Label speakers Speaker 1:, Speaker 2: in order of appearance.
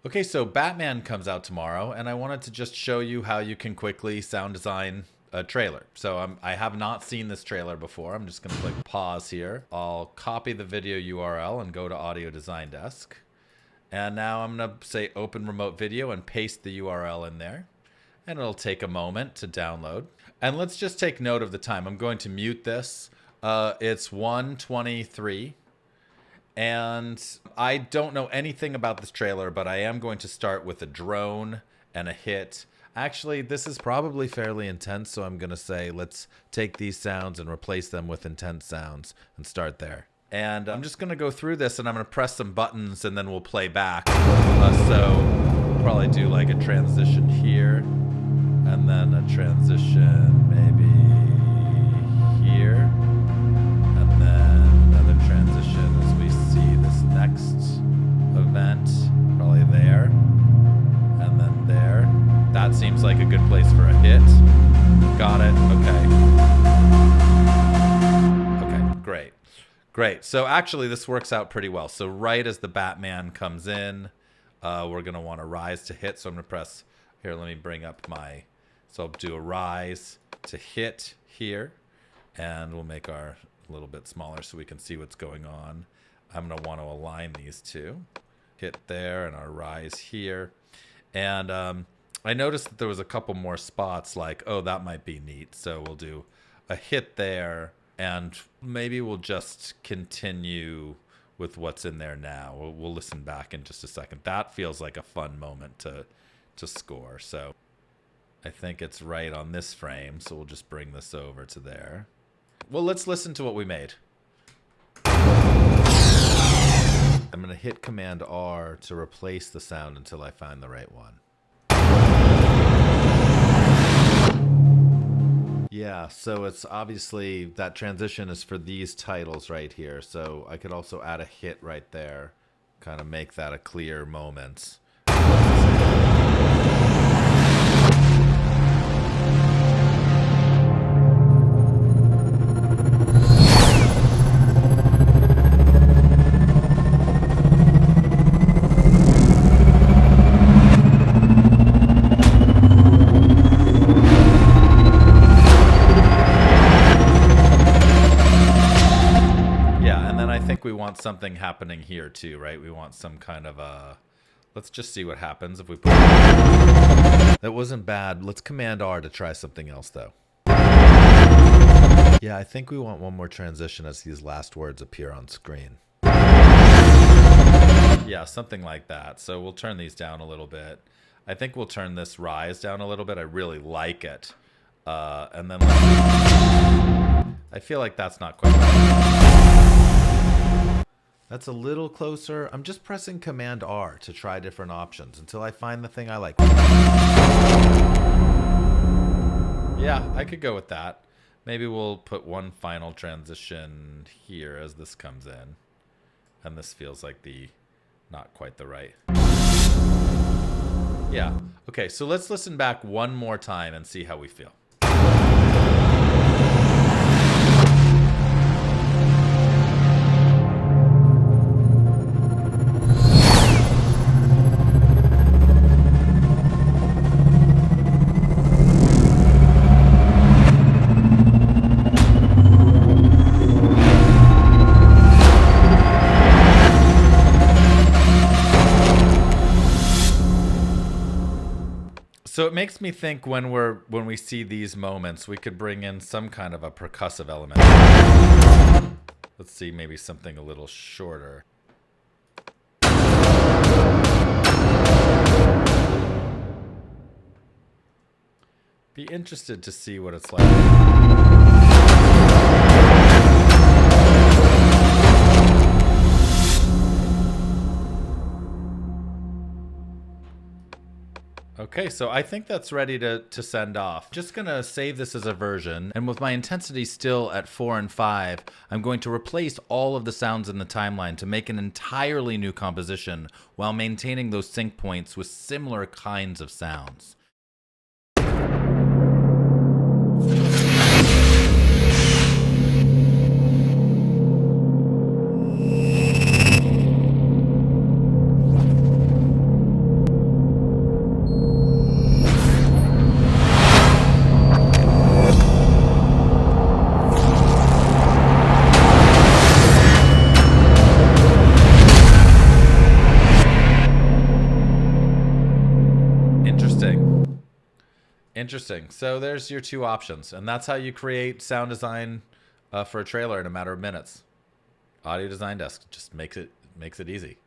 Speaker 1: Okay, so Batman comes out tomorrow, and I wanted to just show you how you can quickly sound design a trailer. So I have not seen this trailer before. I'm just going to click pause here. I'll copy the video URL and go to Audio Design Desk. And now I'm going to say open remote video and paste the URL in there. And it'll take a moment to download. And let's just take note of the time. I'm going to mute this. It's 1:23. And I don't know anything about this trailer, but I am going to start with a drone and a hit. Actually, this is probably fairly intense, so I'm going to say let's take these sounds and replace them with intense sounds and start there. And I'm just going to go through this, and I'm going to press some buttons, and then we'll play back. So we'll probably do like a transition here, and then a transition maybe here. Next event, probably there, and then there. That seems like a good place for a hit. Got it. Okay, great. So actually this works out pretty well. So right as the Batman comes in, we're gonna want to rise to hit. So I'm gonna press here. Let me bring up so I'll do a rise to hit here, and we'll make our a little bit smaller so we can see what's going on. I'm going to want to align these two. Hit there and our rise here. And I noticed that there was a couple more spots like, oh, that might be neat. So we'll do a hit there, and maybe we'll just continue with what's in there now. We'll listen back in just a second. That feels like a fun moment to score. So I think it's right on this frame. So we'll just bring this over to there. Well, let's listen to what we made. I'm going to hit Command R to replace the sound until I find the right one. Yeah, so it's obviously that transition is for these titles right here. So I could also add a hit right there, kind of make that a clear moment. We want something happening here too, right? We want some kind of let's just see what happens if we put that wasn't bad. Let's Command R to try something else though. Yeah, I think we want one more transition as these last words appear on screen. Yeah, something like that. So we'll turn these down a little bit. I think we'll turn this rise down a little bit. I really like it. And then I feel like that's not quite right. That's a little closer. I'm just pressing Command R to try different options until I find the thing I like. Yeah, I could go with that. Maybe we'll put one final transition here as this comes in. And this feels like not quite the right. Yeah. Okay, so let's listen back one more time and see how we feel. So it makes me think when we see these moments, we could bring in some kind of a percussive element. Let's see, maybe something a little shorter. Be interested to see what it's like. Okay, so I think that's ready to send off. Just gonna save this as a version, and with my intensity still at 4 and 5, I'm going to replace all of the sounds in the timeline to make an entirely new composition while maintaining those sync points with similar kinds of sounds. Interesting. So there's your two options, and that's how you create sound design for a trailer in a matter of minutes. Audio Design Desk just makes it easy.